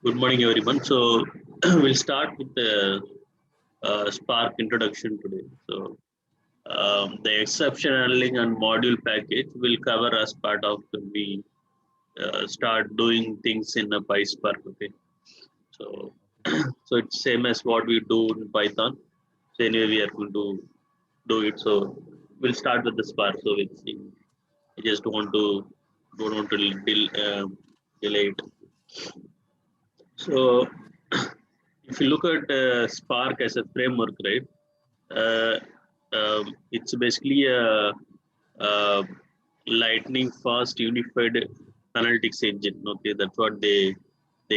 Good morning, everyone. So we'll start with the Spark introduction today. So the exception handling and module package will cover as part of when we start doing things in a PySpark. Okay. So so it's same as what we do in Python. So anyway, we are going to do it. So we'll start with the Spark. So we'll see. I just don't want to delay it. So if you look at Spark as a framework, right? Uh, it's basically a lightning fast unified analytics engine. Okay, that's what they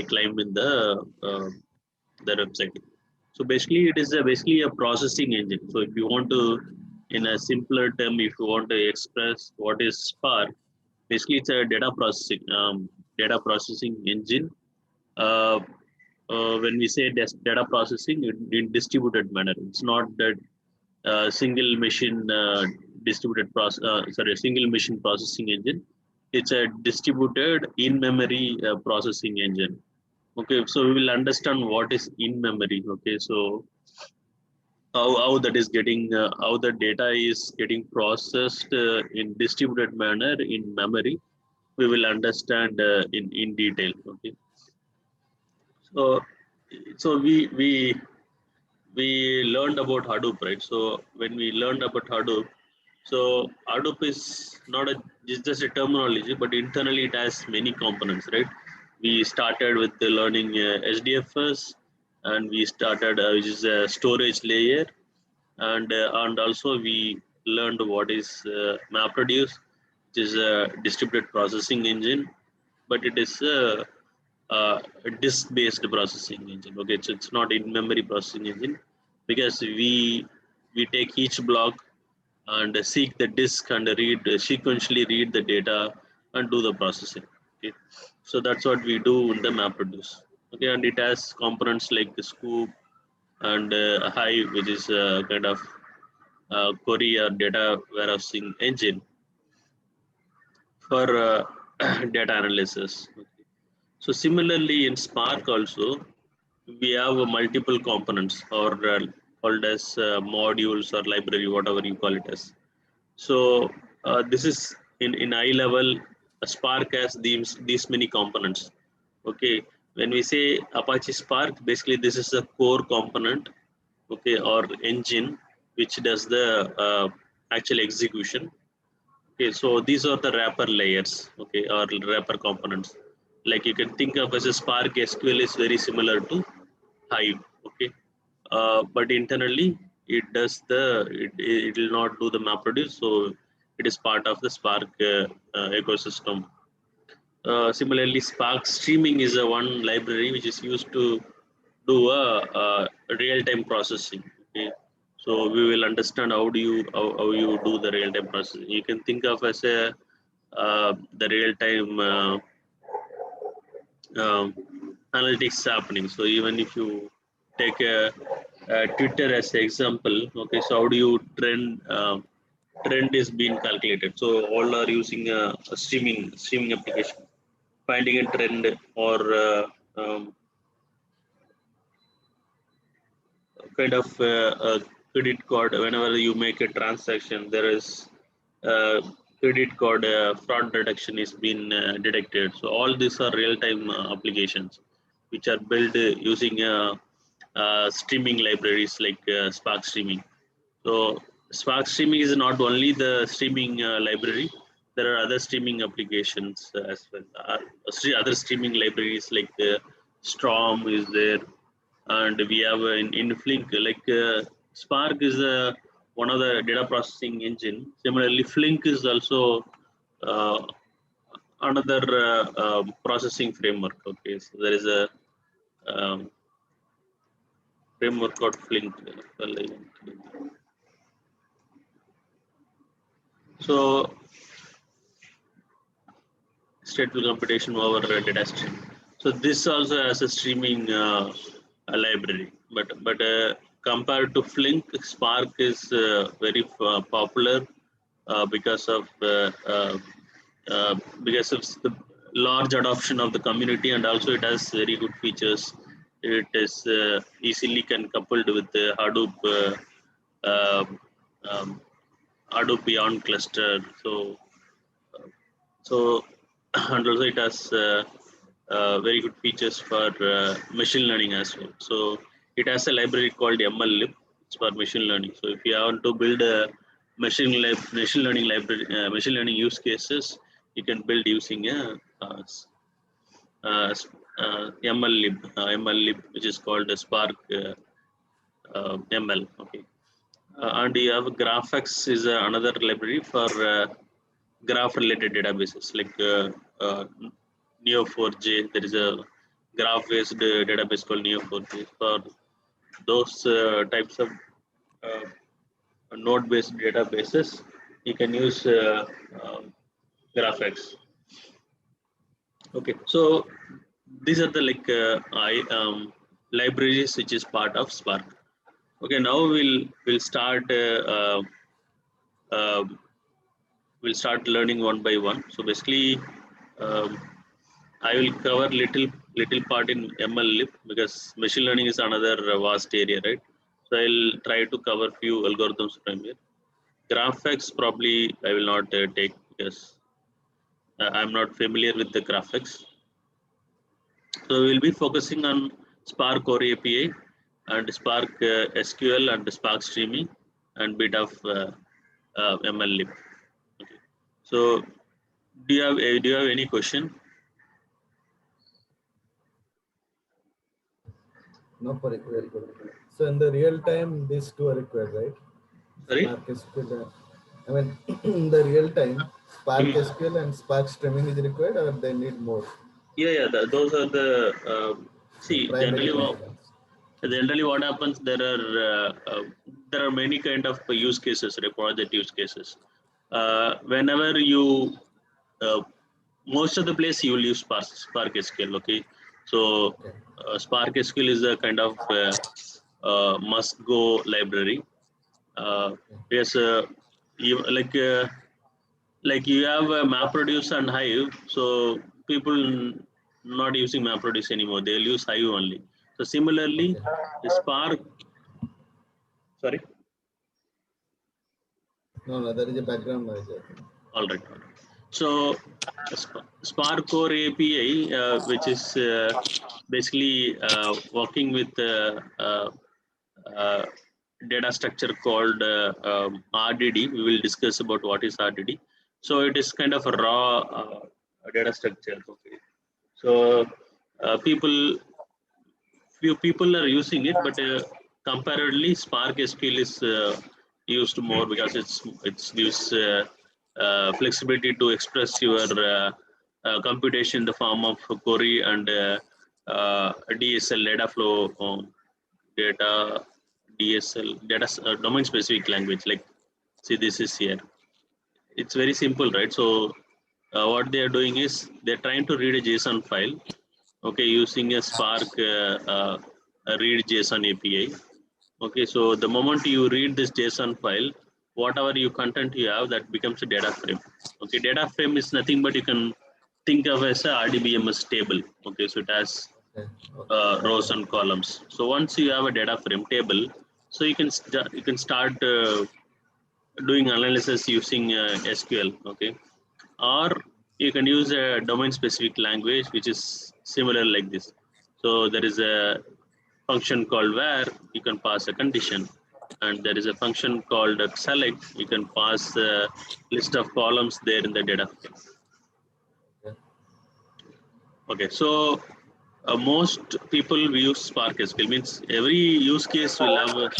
claim in their website. So basically, it is basically a processing engine. So if you want to, in a simpler term, if you want to express what is Spark, basically it's a data processing engine. Uh, when we say data processing in distributed manner, it's not that single machine single machine processing engine. It's a distributed in memory processing engine. Okay, so we will understand what is in memory. Okay, so how that is getting how the data is getting processed in distributed manner in memory. We will understand in detail. Okay, so we learned about Hadoop, right? So when we learned about Hadoop, so Hadoop is not just a terminology, but internally it has many components, right? We started with the learning HDFS, and we started which is a storage layer, and also we learned what is MapReduce, which is a distributed processing engine, but it is a disk-based processing engine. Okay, so it's not in-memory processing engine because we take each block and seek the disk and read sequentially read the data and do the processing. Okay, so that's what we do in the MapReduce. Okay, and it has components like the Scoop and Hive, which is a kind of query or data warehousing engine for data analysis. Okay. So similarly in Spark also, we have multiple components or called as modules or library, whatever you call it as. So this is in high level, Spark has these many components. Okay, when we say Apache Spark, basically this is a core component, okay, or engine which does the actual execution. Okay, so these are the wrapper layers, okay, or wrapper components. Like you can think of as a Spark SQL is very similar to Hive, okay, but internally it does it will not do the MapReduce, so it is part of the Spark ecosystem. Similarly, Spark streaming is a one library which is used to do a real-time processing. Okay, so we will understand how you do the real-time processing. You can think of as a the real-time um, analytics happening. So even if you take a Twitter as an example, okay, so how do you trend is being calculated? So all are using a streaming application, finding a trend or kind of a credit card. Whenever you make a transaction, there is credit card fraud detection is being detected. So all these are real-time applications which are built using streaming libraries like Spark Streaming. So Spark Streaming is not only the streaming library. There are other streaming applications as well. Other streaming libraries like Storm is there, and we have in Flink like Spark is one of the data processing engine. Similarly, Flink is also uh, another processing framework. Okay, so there is a um, framework called Flink. So stateful computation over data stream. So this also has a streaming library, but compared to Flink, Spark is very popular because of uh, because of the large adoption of the community, and also it has very good features. It is easily can coupled with the Hadoop um, Hadoop Beyond cluster. So and also it has very good features for machine learning as well. So it has a library called MLlib. It's for machine learning. So if you want to build a machine learning library, machine learning use cases, you can build using a MLlib, which is called a Spark ML. Okay, and you have GraphX is another library for graph-related databases like Neo4j. There is a graph-based database called Neo4j. For those types of node-based databases, you can use GraphX. Okay, so these are the libraries which is part of Spark. Okay, now we'll start learning one by one. So basically, I will cover little part in MLlib because machine learning is another vast area, right? So I'll try to cover few algorithms from here. GraphX probably I will not take because I'm not familiar with the GraphX. So we'll be focusing on Spark Core API and Spark SQL and Spark Streaming and bit of MLlib. Okay. So do you have any question? No, very good. So in the real time, these two are required, right? Sorry? Spark SQL. I mean, in the real time, Spark SQL and Spark Streaming is required, or they need more? Yeah. Those are the see Primary components. generally what happens. There are many kind of use cases, project use cases. Whenever you most of the place you will use Spark SQL. Okay, so Okay. Spark SQL is a kind of must go library. Yes, you like you have MapReduce and Hive, so people not using MapReduce anymore. They'll use Hive only. So similarly, Okay. the Spark. Sorry. No, there is a background noise. All right. So Spark Core API, which is basically working with data structure called RDD. We will discuss about what is RDD. So it is kind of a raw data structure. Okay. So few people are using it, but comparatively, Spark SQL is used more because it gives flexibility to express your computation in the form of query and DSL data flow data DSL data domain specific language. Like, see, this is here. It's very simple, right? So what they are doing is they're trying to read a JSON file. Okay, using a Spark a read JSON API. Okay, so the moment you read this JSON file, whatever you content you have, that becomes a data frame. Okay, data frame is nothing but you can think of as a RDBMS table. Okay, so it has rows and columns. So once you have a data frame table, so you can start doing analysis using SQL. Okay, or you can use a domain specific language which is similar like this. So there is a function called where you can pass a condition, and there is a function called select. You can pass a list of columns there in the data frame. Okay, so most people use Spark SQL. Means every use case will have a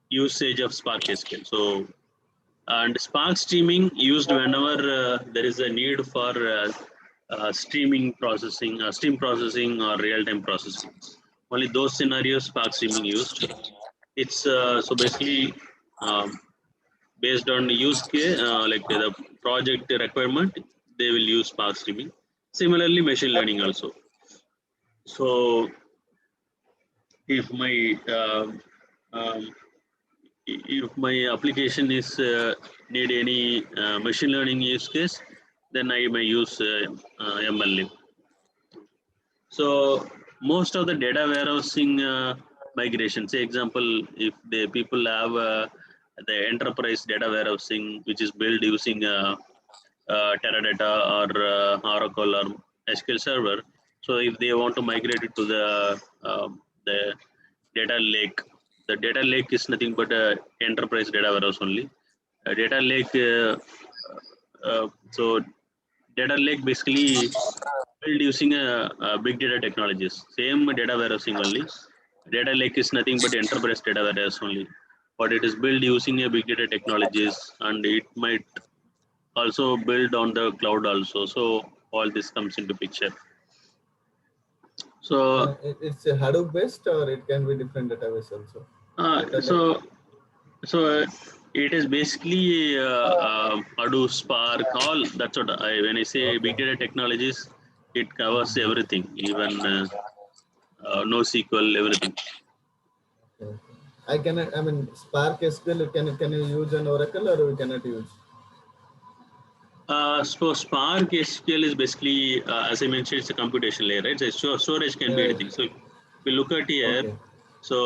usage of Spark SQL. So and Spark streaming used whenever there is a need for stream processing or real-time processing. Only those scenarios Spark streaming used. It's so basically based on use case, like the project requirement, they will use Spark streaming. Similarly, machine learning also. So if my if my application is need any machine learning use case, then I may use MLlib. So most of the data warehousing migration, say example, if the people have the enterprise data warehousing, which is built using Teradata or Oracle or SQL Server. So if they want to migrate it to the data lake, the data lake is nothing but a enterprise data warehouse only. A data lake, so data lake basically built using a big data technologies. Same data warehousing only. Data lake is nothing but enterprise data warehouse only. But it is built using a big data technologies, and it might also build on the cloud also. So all this comes into picture. So It's a Hadoop based, or it can be different database also. So it is basically Hadoop, Spark, all. That's what when I say big data technologies, it covers everything, even NoSQL, everything. Okay. I cannot. I mean, Spark SQL. Can you use an Oracle, or we cannot use? So Spark SQL is basically, as I mentioned, it's a computation layer, right? So storage can be anything. So if we look at here, Okay. so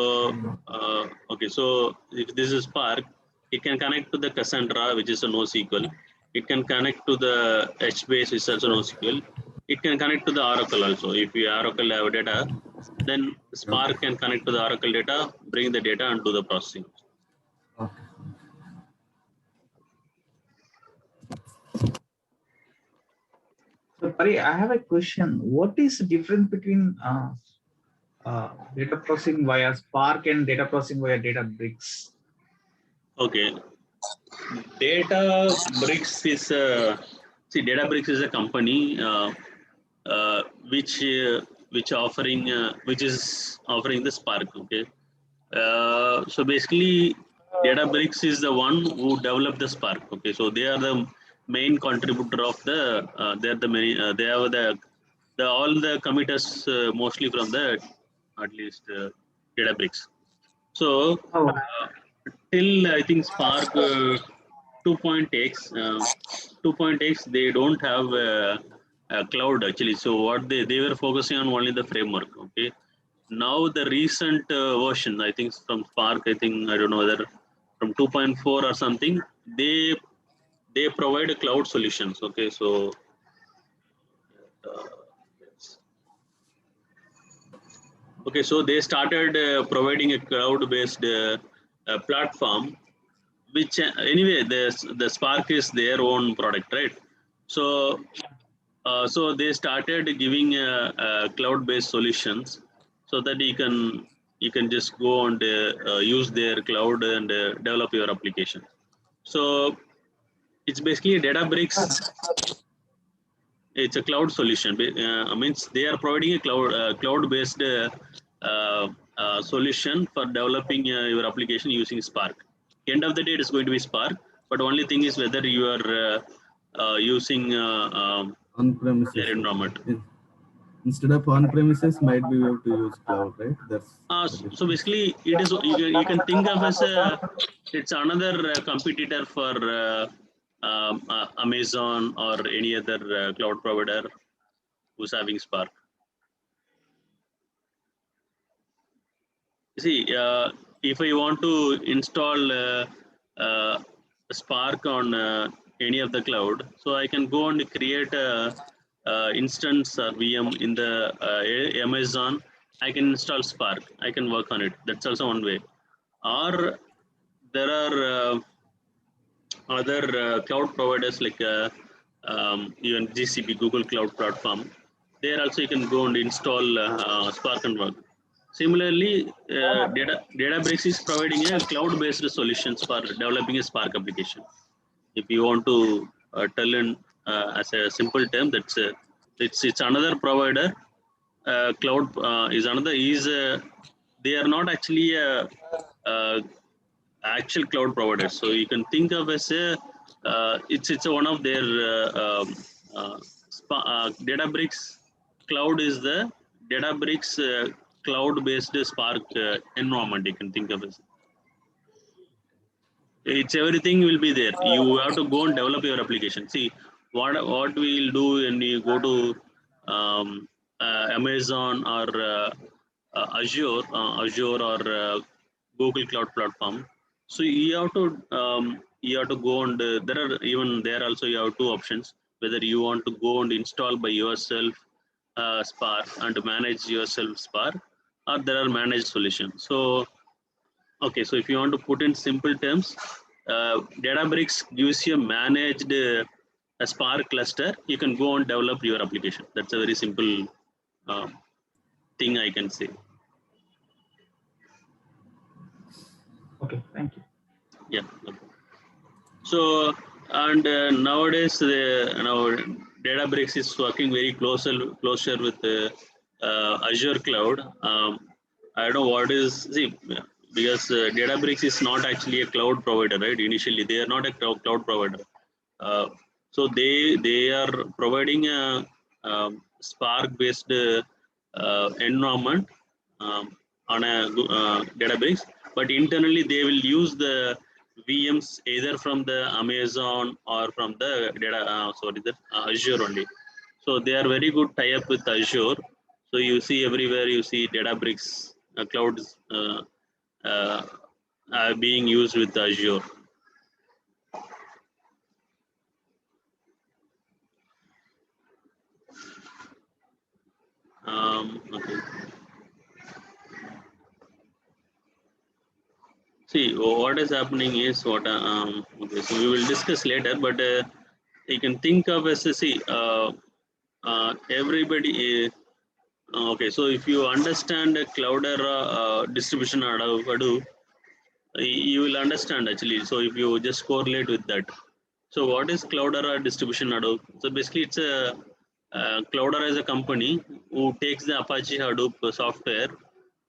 okay, so if this is Spark, it can connect to the Cassandra, which is a NoSQL. It can connect to the HBase, which is also NoSQL. It can connect to the Oracle also. If you Oracle have data, then Spark can connect to the Oracle data, bring the data, and do the processing. Okay. So, Pari, I have a question. What is the difference between data processing via Spark and data processing via Databricks? Okay, Databricks is Databricks is a company which is offering the Spark. Okay, so basically, Databricks is the one who developed the Spark. Okay, so they are the main contributor of the. They are the many. They have the all the committers mostly from the at least Databricks. So till I think Spark 2.x, 2.x, they don't have a cloud actually. So what they were focusing on only the framework. Okay. Now the recent version, I think from Spark, I think I don't know whether from 2.4 or something, they provide a cloud solutions. Okay, so okay, so they started providing a cloud-based platform, which anyway the Spark is their own product, right? So so they started giving cloud-based solutions so that you can just go and use their cloud and develop your application. So it's basically Databricks. It's a cloud solution. Means they are providing a cloud-based solution for developing your application using Spark. End of the day, it is going to be Spark, but only thing is whether you are using On-premises their environment. Instead of on-premises, might be we have to use cloud, right? That's so basically, it is you can think of as it's another competitor for Amazon or any other cloud provider who's having Spark. See, if I want to install Spark on any of the cloud, so I can go and create a instance or VM in the Amazon. I can install Spark. I can work on it. That's also one way. Or there are other cloud providers like even GCP, Google Cloud Platform. There also you can go and install Spark and work. Similarly, Databricks is providing a cloud-based solutions for developing a Spark application. If you want to tell in as a simple term, it's another provider. Cloud is another they are not actually a actual cloud providers. So you can think of as a it's one of their Databricks cloud is the Databricks cloud-based Spark environment. You can think of as it's everything will be there. You have to go and develop your application. See what we'll do when you go to Amazon or Azure or Google Cloud Platform. So you have to go and there are even there also you have two options, whether you want to go and install by yourself Spark and manage yourself Spark, or there are managed solutions. So okay, so if you want to put in simple terms, Databricks gives you a managed a Spark cluster. You can go and develop your application. That's a very simple uh, thing I can say. Okay, thank you. Yeah. Okay. So and nowadays now Databricks is working very closer with Azure Cloud. I don't know what is because Databricks is not actually a cloud provider, right? Initially, they are not a cloud provider. So they are providing a Spark based environment on a database, but internally they will use the VMs either from the Amazon or from the Azure only. So they are very good tie up with Azure. So you see everywhere you see Databricks clouds uh, being used with Azure. Okay. See, what is happening is what okay. So we will discuss later, but you can think of as a see. Everybody. Okay, so if you understand a Cloudera distribution Hadoop, you will understand actually. So if you just correlate with that. So what is Cloudera distribution Hadoop? So basically, it's a Cloudera is a company who takes the Apache Hadoop software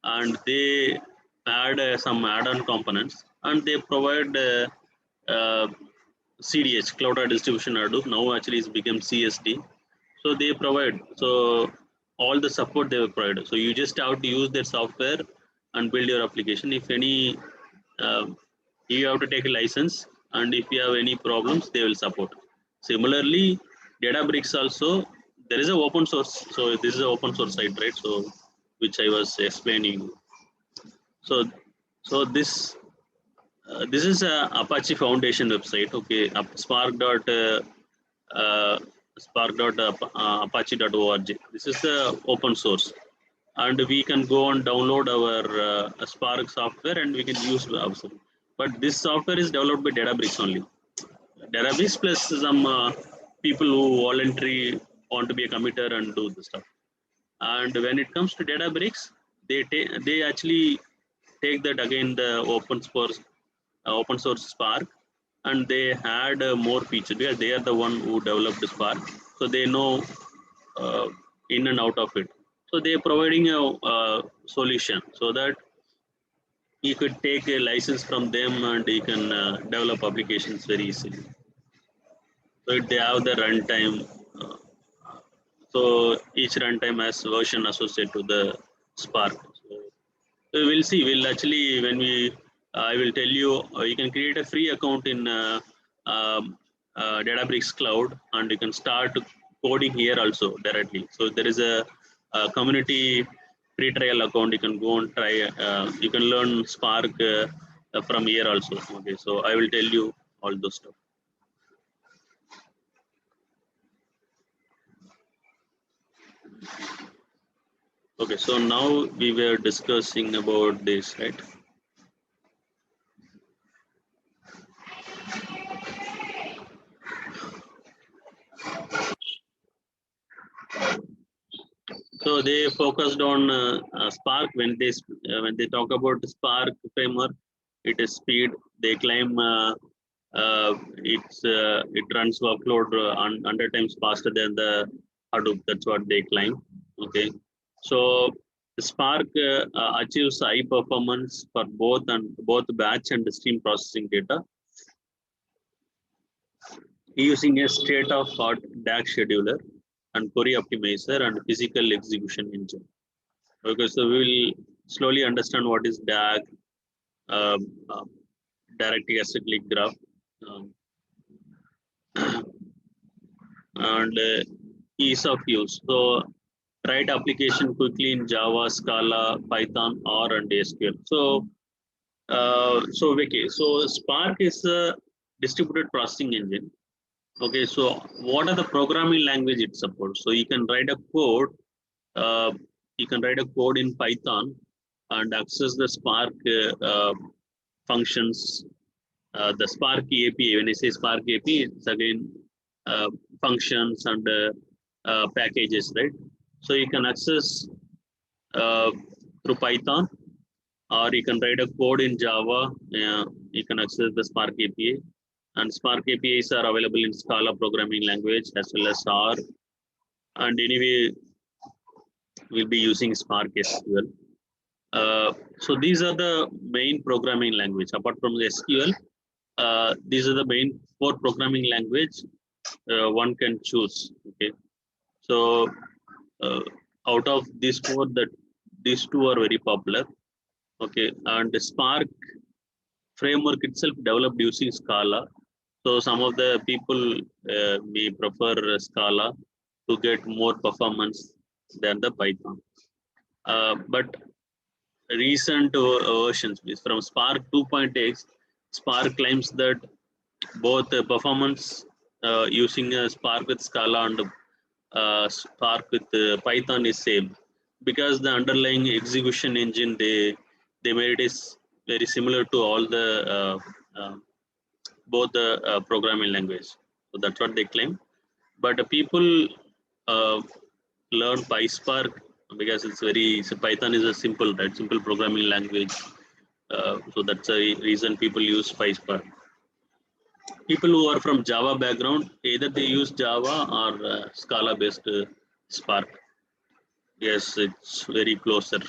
and they add some add-on components and they provide CDH Cloudera distribution Hadoop. Now actually it's become CSD. So they provide all the support they will provide. So you just have to use their software and build your application. If any you have to take a license, and if you have any problems they will support. Similarly, Databricks also there is a open source. So this is an open source site, right? So which I was explaining. So this is a Apache Foundation website. Okay, uh, spark.apache.org. This is the open source, and we can go and download our Spark software and we can use ourselves. But this software is developed by Databricks only. Databricks plus some people who voluntarily want to be a committer and do the stuff. And when it comes to Databricks, they actually take that again the open source Spark, and they had more features because they are the one who developed the Spark, so they know uh, in and out of it. So they are providing a solution so that you could take a license from them and you can develop applications very easily. So they have the runtime. So each runtime has version associated to the Spark. So we'll see. We'll actually when we I will tell you you can create a free account in Databricks Cloud and you can start coding here also directly. So there is a community free trial account. You can go and try. You can learn Spark from here also. Okay, so I will tell you all those stuff. Okay, so now we were discussing about this, right? So they focused on Spark when they talk about the Spark framework. It is speed. They claim it runs workload 100 times faster than the Hadoop. That's what they claim. Okay, so Spark achieves high performance for both batch and stream processing data using a state-of-art DAG scheduler and query optimizer and physical execution engine. Okay, so we will slowly understand what is DAG, um, um, directly acyclic graph, um, and ease of use. So write application quickly in Java, Scala, Python, R, and SQL. So Spark is a distributed processing engine. Okay, so what are the programming language it supports? So you can write a code. You can write a code in Python and access the Spark functions. The Spark API. When I say Spark API, it's again functions and packages, right? So you can access through Python, or you can write a code in Java. You can access the Spark API, and Spark APIs are available in Scala programming language as well as R. And anyway, we'll be using Spark SQL. So these are the main programming language. Apart from the SQL, these are the main 4 programming language one can choose. Okay, so out of these 4, these 2 are very popular. Okay, and the Spark framework itself developed using Scala. So some of the people may prefer Scala to get more performance than the Python. But recent versions from Spark 2.x, Spark claims that both performance using Spark with Scala and Spark with Python is same, because the underlying execution engine they made is very similar to all the both the programming language. So that's what they claim. But people learn PySpark because it's very, so Python is a simple, right? Simple programming language. So that's a reason people use PySpark. People who are from Java background, either they use Java or Scala based Spark. Yes, it's very closer.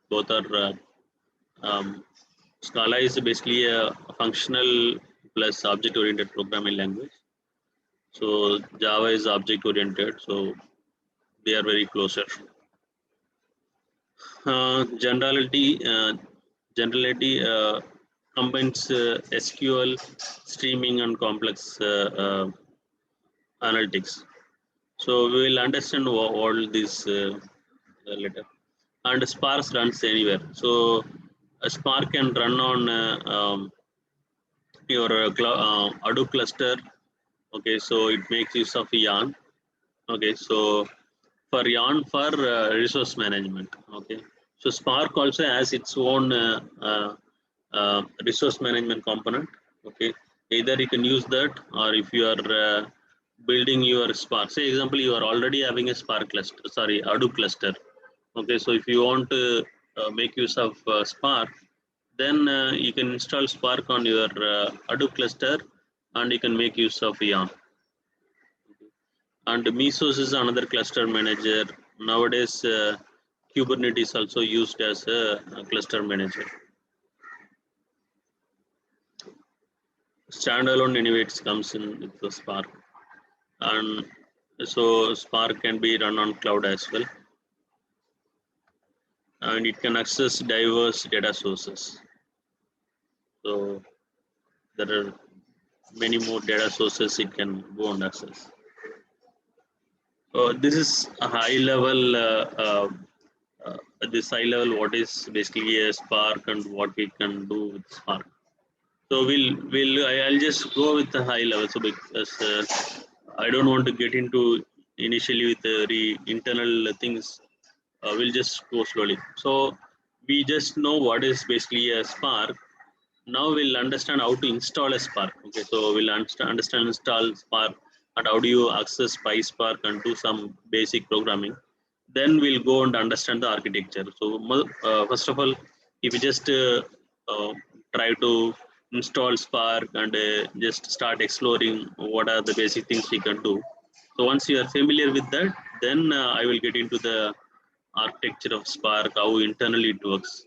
Both are Scala is basically a functional plus object oriented programming language. So Java is object oriented. So they are very closer. Generality combines SQL, streaming, and complex analytics. So we will understand all this later. And Spark runs anywhere. So a Spark can run on your Hadoop cluster. Okay, so it makes use of Yarn. Okay, so for Yarn for resource management. Okay, so Spark also has its own resource management component. Okay, either you can use that, or if you are building your Spark, say example, you are already having a Spark cluster, sorry, Hadoop cluster. Okay, so if you want to make use of Spark, then you can install Spark on your Hadoop cluster, and you can make use of Yarn. And Mesos is another cluster manager. Nowadays, Kubernetes also used as a cluster manager. Standalone anyway, it comes in with the Spark, and so Spark can be run on cloud as well, and it can access diverse data sources. So there are many more data sources it can go and access. This is a high level. This high level, what is basically a Spark and what we can do with Spark. So I'll just go with the high level. So because I don't want to get into initially with the internal things, we'll just go slowly. So we just know what is basically a Spark. Now we'll understand how to install a Spark. Okay, so we'll understand install Spark and how do you access PySpark and do some basic programming. Then we'll go and understand the architecture. So first of all, if you just try to install Spark and just start exploring what are the basic things we can do. So once you are familiar with that, then I will get into the architecture of Spark, how internally it works.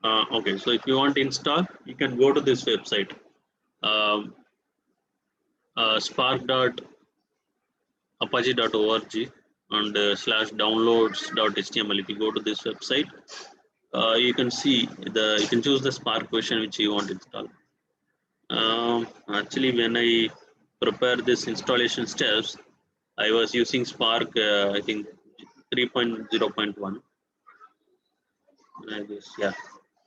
Okay, so if you want to install, you can go to this website, spark.apache.org and /downloads.html. If you go to this website, you can see you can choose the Spark version which you want to install. Actually, when I prepare this installation steps, I was using Spark, I think 3.0.1. I guess, yeah,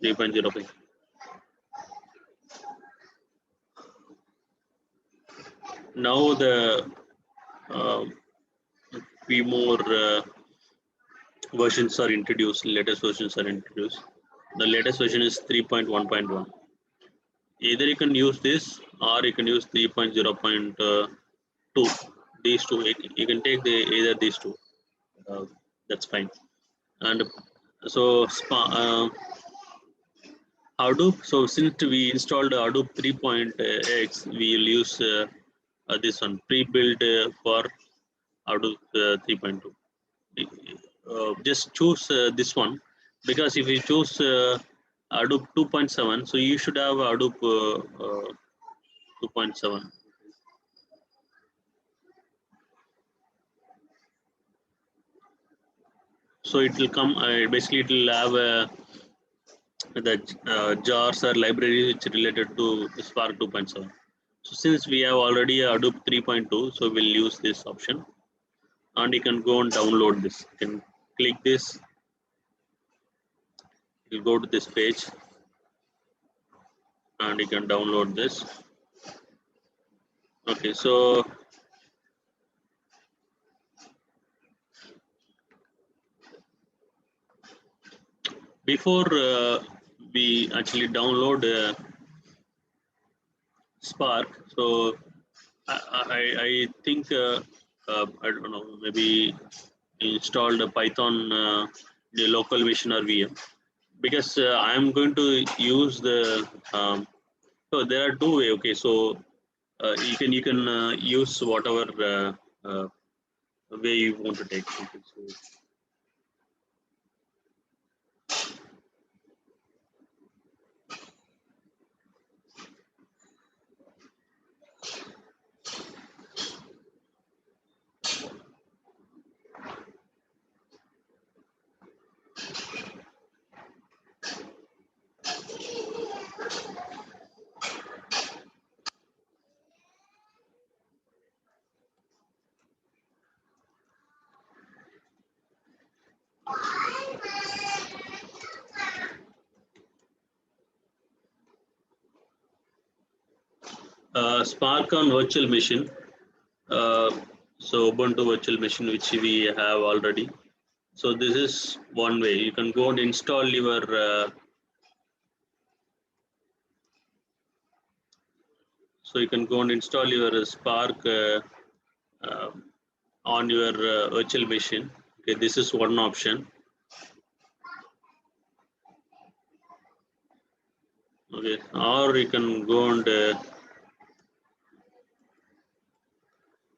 3.0. Now the few more versions are introduced, latest versions are introduced. The latest version is 3.1.1. Either you can use this or you can use 3.0.2. These two, you can take either these two. That's fine. And so Hadoop. So since we installed Hadoop 3.x, we will use this one pre-built for Hadoop 3.2. Just choose this one, because if you choose Hadoop 2.7, so you should have Hadoop 2.7. So it will come, basically it will have the jars or libraries which related to Spark 2.7. So since we have already Hadoop 3.2, so we'll use this option. And you can go and download this. You can click this, you go to this page, and you can download this. Okay, so before we actually download Spark, so I think I don't know, maybe installed a Python the local machine or VM, because I am going to use the so there are two way. Okay, so you can use whatever way you want to take. Okay, so Spark on virtual machine. So Ubuntu virtual machine, which we have already. So this is one way. You can go and install your so you can go and install your Spark uh, on your virtual machine. Okay, this is one option. Okay, or you can go and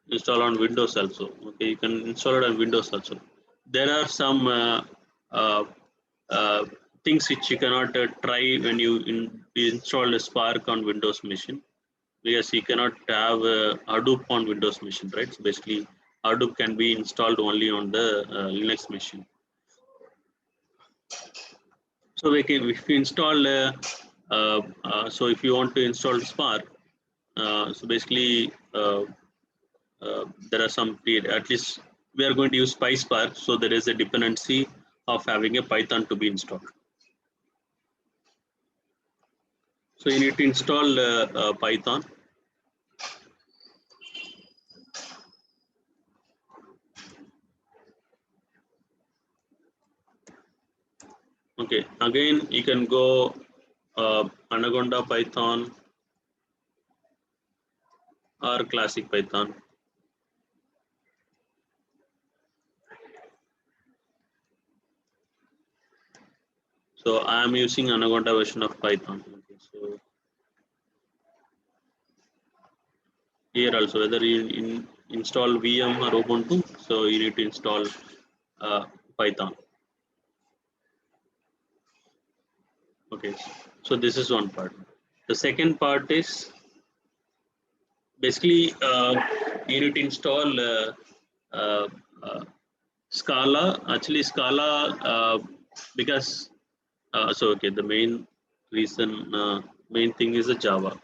install on Windows also. Okay, you can install it on Windows also. There are some uh, things which you cannot try when you install a Spark on Windows machine, because you cannot have Hadoop on Windows machine, right? So basically, Hadoop can be installed only on the Linux machine. So we can, if you install, so if you want to install Spark, so basically there are some, at least we are going to use PySpark, so there is a dependency of having a Python to be installed. So you need to install Python. Okay, again you can go Anaconda Python or Classic Python. So I am using Anaconda version of Python. Okay, so here also, whether you install VM or Ubuntu, so you need to install Python. Okay, so this is one part. The second part is basically you need to install Scala. Actually, Scala because so okay, the main reason, main thing is the Java.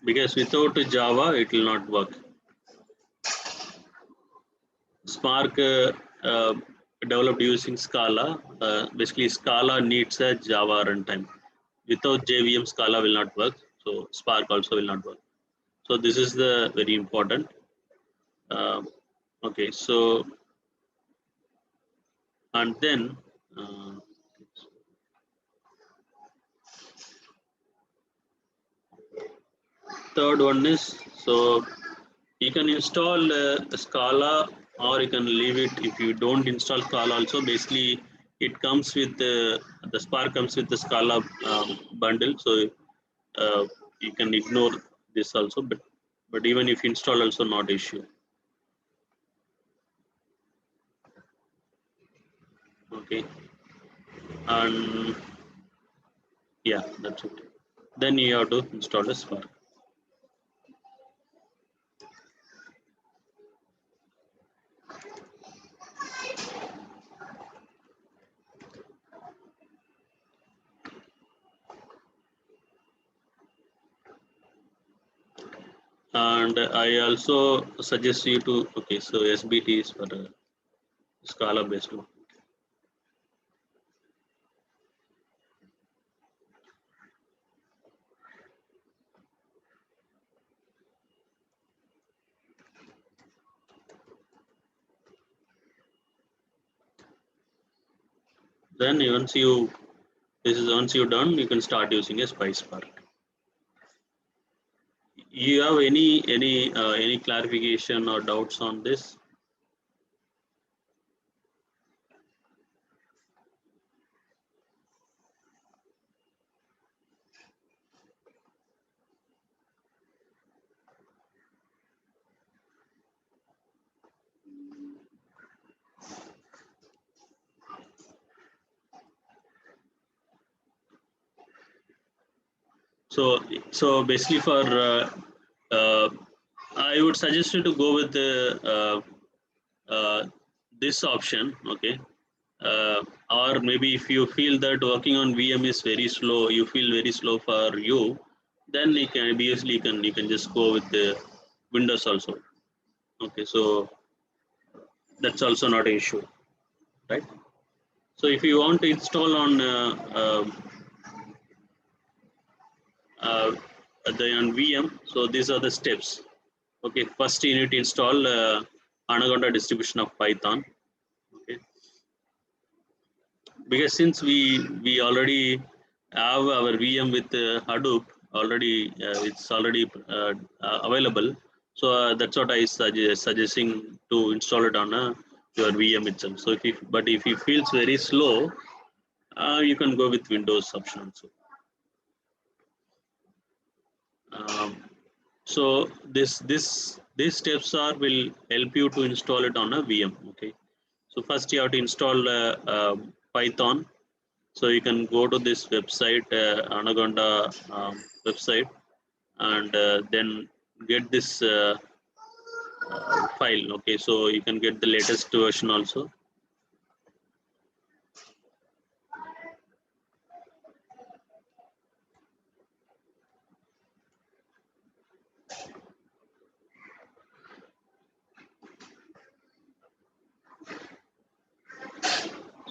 because without Java it will not work. Spark developed using Scala. Basically, Scala needs a Java runtime. Without JVM, Scala will not work. So Spark also will not work. So this is the very important. Okay, so and then third one is, so you can install Scala or you can leave it. If you don't install Scala also, basically it comes with the Spark comes with the Scala bundle. So you can ignore this also, but even if you install also not issue. Okay, and yeah, that's it. Then you have to install the Spark. And I also suggest you to, okay, so SBT is for Scala based one. Then once you're done, you can start using a PySpark. You have any clarification or doubts on this? So basically for I would suggest you to go with the this option, okay. Or maybe if you feel that working on VM is very slow, you feel very slow for you, then you can obviously you can just go with the Windows also. Okay, so that's also not an issue, right? So if you want to install on on VM, so these are the steps. Okay, first you need to install Anaconda distribution of Python. Okay, because since we already have our VM with Hadoop already, it's already available. So that's what I suggesting to install it on your VM itself. So but if it feels very slow, you can go with Windows option also. So these steps will help you to install it on a VM. Okay. So first you have to install Python. So you can go to this website, Anaconda website, and then get this file. Okay, so you can get the latest version also.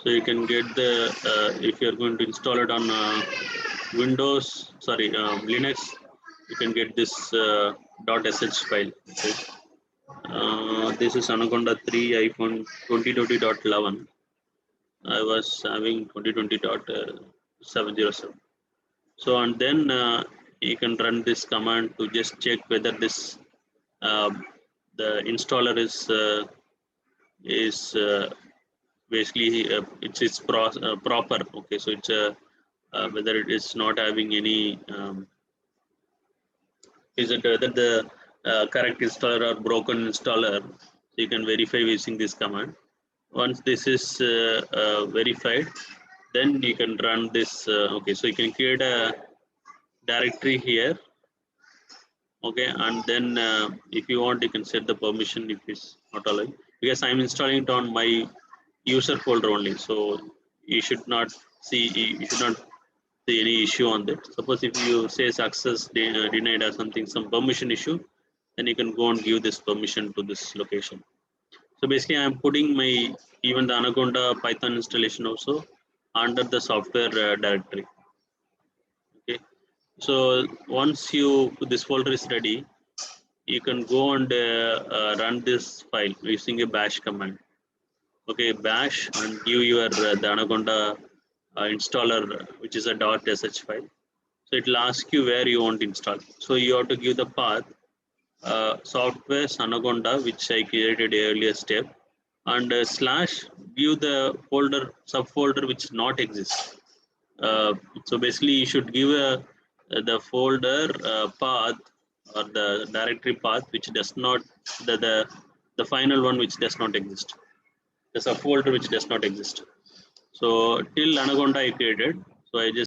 So you can get the if you are going to install it on Windows, sorry, Linux, you can get this .sh file. Okay. This is Anaconda 3 iPhone 2020.11. I was having 2020.707. So and then you can run this command to just check whether this the installer is basically it's proper. Okay, so it's whether it is not having any is it whether the correct installer or broken installer. So you can verify using this command. Once this is verified, then you can run this. Okay, so you can create a directory here. Okay, and then if you want, you can set the permission if it's not allowed. Because I'm installing it on my user folder only, so you should not see. You should not any issue on that. Suppose if you say success denied or something, some permission issue, then you can go and give this permission to this location. So basically, I am putting my even the Anaconda Python installation also under the software directory. Okay. So once this folder is ready, you can go and run this file using a bash command. Okay, bash and give your the Anaconda installer, which is a .sh file. So it will ask you where you want to install. So you have to give the path software Anaconda, which I created earlier step, and slash give the folder subfolder which not exists. So basically, you should give the folder path or the directory path which does not the final one which does not exist. The subfolder which does not exist. So till Anaconda I created. So I just